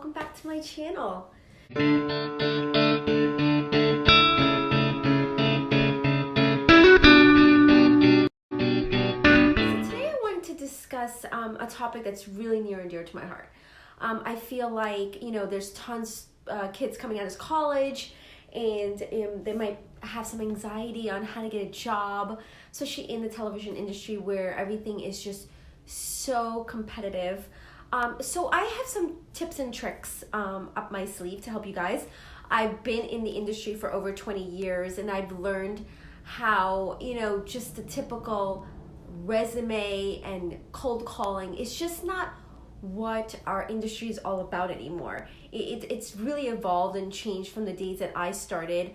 welcome back to my channel. So today I wanted to discuss a topic that's really near and dear to my heart. I feel like, there's tons kids coming out of college, and they might have some anxiety on how to get a job, especially in the television industry where everything is just so competitive. So I have some tips and tricks up my sleeve to help you guys. I've been in the industry for over 20 years, and I've learned how, just the typical resume and cold calling is just not what our industry is all about anymore. It's really evolved and changed from the days that I started.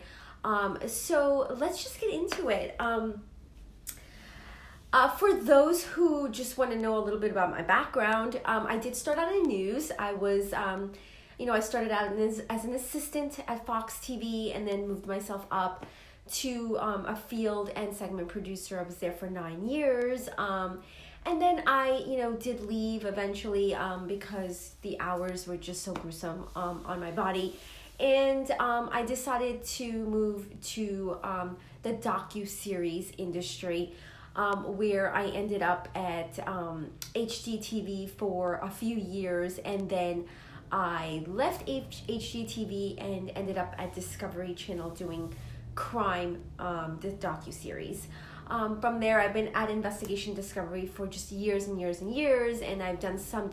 So let's just get into it. For those who just want to know a little bit about my background, I did start out in news. I was, I started out as an assistant at Fox TV and then moved myself up to a field and segment producer. I was there for 9 years. And then I, did leave eventually because the hours were just so gruesome on my body. And I decided to move to the docu-series industry, where I ended up at HGTV for a few years, and then I left HGTV and ended up at Discovery Channel doing crime, the docu-series. From there, I've been at Investigation Discovery for just years and years and years, and I've done some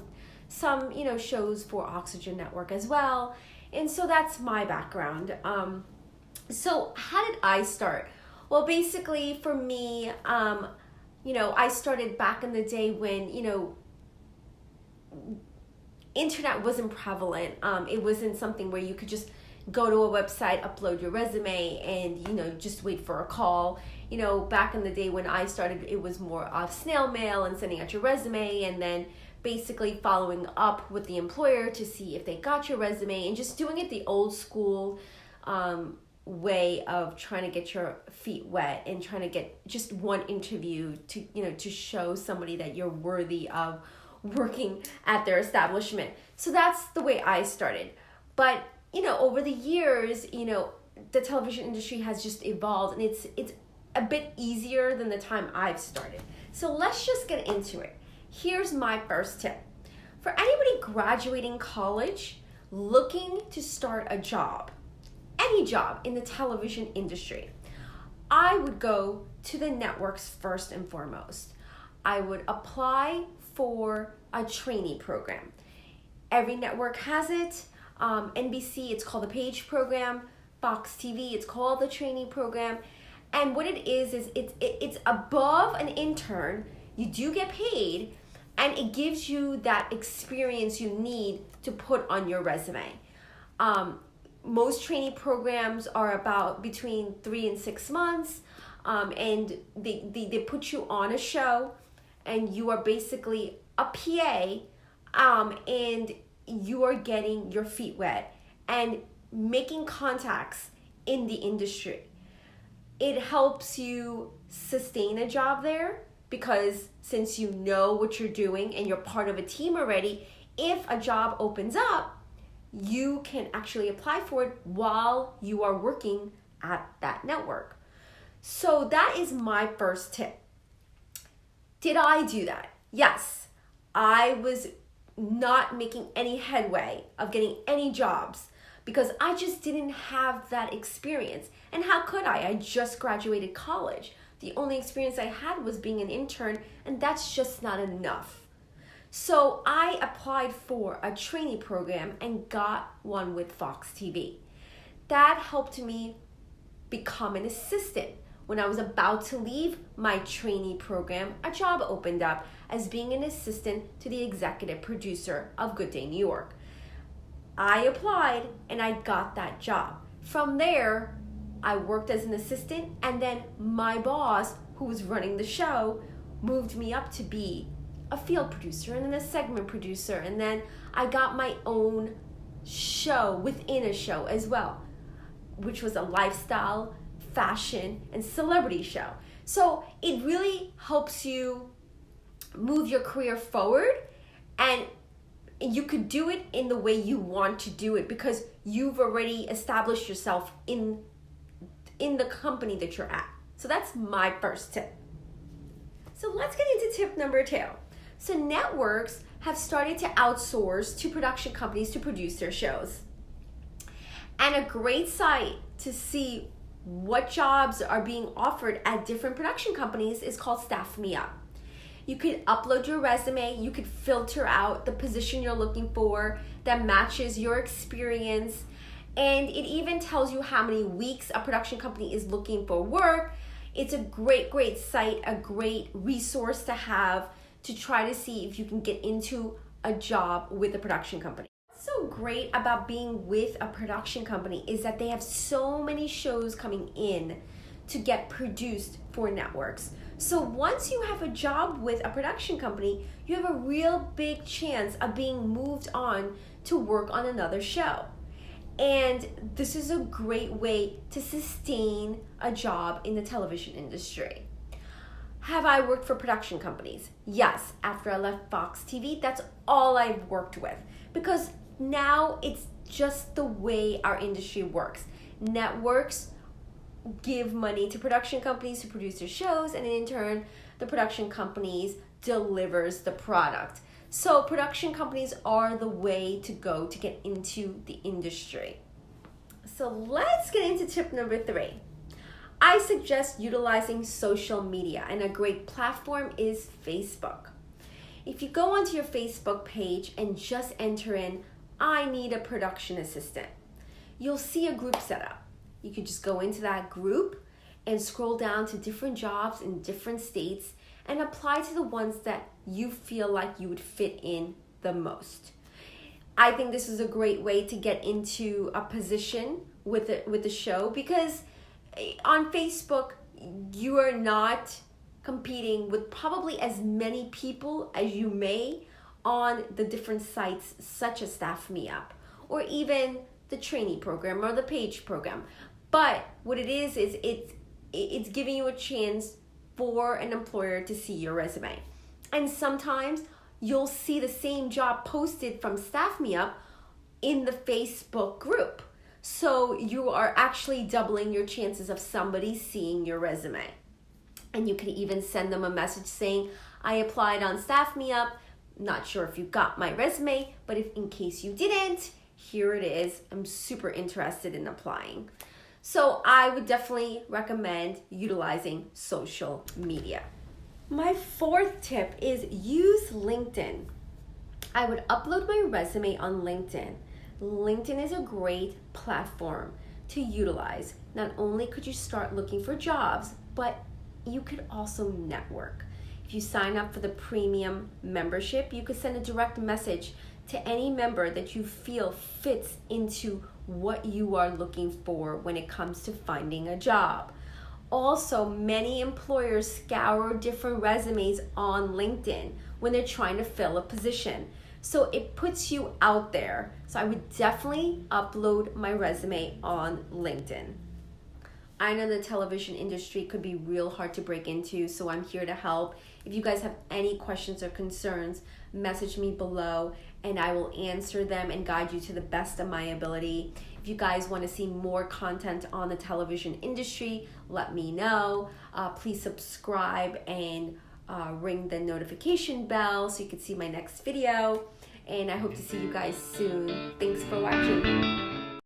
shows for Oxygen Network as well. And so that's my background. So how did I start? Well, basically for me, I started back in the day when, internet wasn't prevalent. It wasn't something where you could just go to a website, upload your resume, and, just wait for a call. Back in the day when I started, it was more of snail mail and sending out your resume and then basically following up with the employer to see if they got your resume and just doing it the old school way of trying to get your feet wet and trying to get just one interview to show somebody that you're worthy of working at their establishment. So that's the way I started. But over the years, the television industry has just evolved, and it's a bit easier than the time I've started. So let's just get into it. Here's my first tip. For anybody graduating college looking to start a job, any job in the television industry, I would go to the networks first and foremost. I would apply for a trainee program. Every network has it. NBC, it's called the Page Program. Fox TV, it's called the trainee program. And what it is it's above an intern. You do get paid, and it gives you that experience you need to put on your resume. Most trainee programs are about between 3 and 6 months, and they put you on a show, and you are basically a PA, and you are getting your feet wet and making contacts in the industry. It helps you sustain a job there because since you know what you're doing and you're part of a team already, if a job opens up, you can actually apply for it while you are working at that network. So that is my first tip. Did I do that? Yes. I was not making any headway of getting any jobs because I just didn't have that experience. And how could I? I just graduated college. The only experience I had was being an intern, and that's just not enough. So I applied for a trainee program and got one with Fox TV. That helped me become an assistant. When I was about to leave my trainee program, a job opened up as being an assistant to the executive producer of Good Day New York. I applied and I got that job. From there, I worked as an assistant, and then my boss, who was running the show, moved me up to be a field producer and then a segment producer, and then I got my own show within a show as well, which was a lifestyle, fashion, and celebrity show. So it really helps you move your career forward, and you could do it in the way you want to do it because you've already established yourself in the company that you're at. So that's my first tip. So let's get into tip number 2. So networks have started to outsource to production companies to produce their shows. And a great site to see what jobs are being offered at different production companies is called Staff Me Up. You could upload your resume, you could filter out the position you're looking for that matches your experience, and it even tells you how many weeks a production company is looking for work. It's a great site, a great resource to have to try to see if you can get into a job with a production company. What's so great about being with a production company is that they have so many shows coming in to get produced for networks. So once you have a job with a production company, you have a real big chance of being moved on to work on another show. And this is a great way to sustain a job in the television industry. Have I worked for production companies? Yes, after I left Fox TV, that's all I've worked with. Because now it's just the way our industry works. Networks give money to production companies to produce their shows, and in turn, the production companies delivers the product. So production companies are the way to go to get into the industry. So let's get into tip number 3. I suggest utilizing social media, and a great platform is Facebook. If you go onto your Facebook page and just enter in, I need a production assistant, you'll see a group set up. You can just go into that group and scroll down to different jobs in different states and apply to the ones that you feel like you would fit in the most. I think this is a great way to get into a position with the show, because on Facebook, you are not competing with probably as many people as you may on the different sites such as Staff Me Up or even the trainee program or the page program. But what it is it's giving you a chance for an employer to see your resume. And sometimes you'll see the same job posted from Staff Me Up in the Facebook group. So you are actually doubling your chances of somebody seeing your resume. And you can even send them a message saying, I applied on Staff Me Up. Not sure if you got my resume, but if in case you didn't, here it is. I'm super interested in applying. So I would definitely recommend utilizing social media. My 4th tip is use LinkedIn. I would upload my resume on LinkedIn. LinkedIn is a great platform to utilize. Not only could you start looking for jobs, but you could also network. If you sign up for the premium membership, you could send a direct message to any member that you feel fits into what you are looking for when it comes to finding a job. Also, many employers scour different resumes on LinkedIn when they're trying to fill a position. So it puts you out there. So I would definitely upload my resume on LinkedIn. I know the television industry could be real hard to break into, so I'm here to help. If you guys have any questions or concerns, message me below and I will answer them and guide you to the best of my ability. If you guys want to see more content on the television industry, let me know. Please subscribe and ring the notification bell so you can see my next video. And I hope to see you guys soon. Thanks for watching.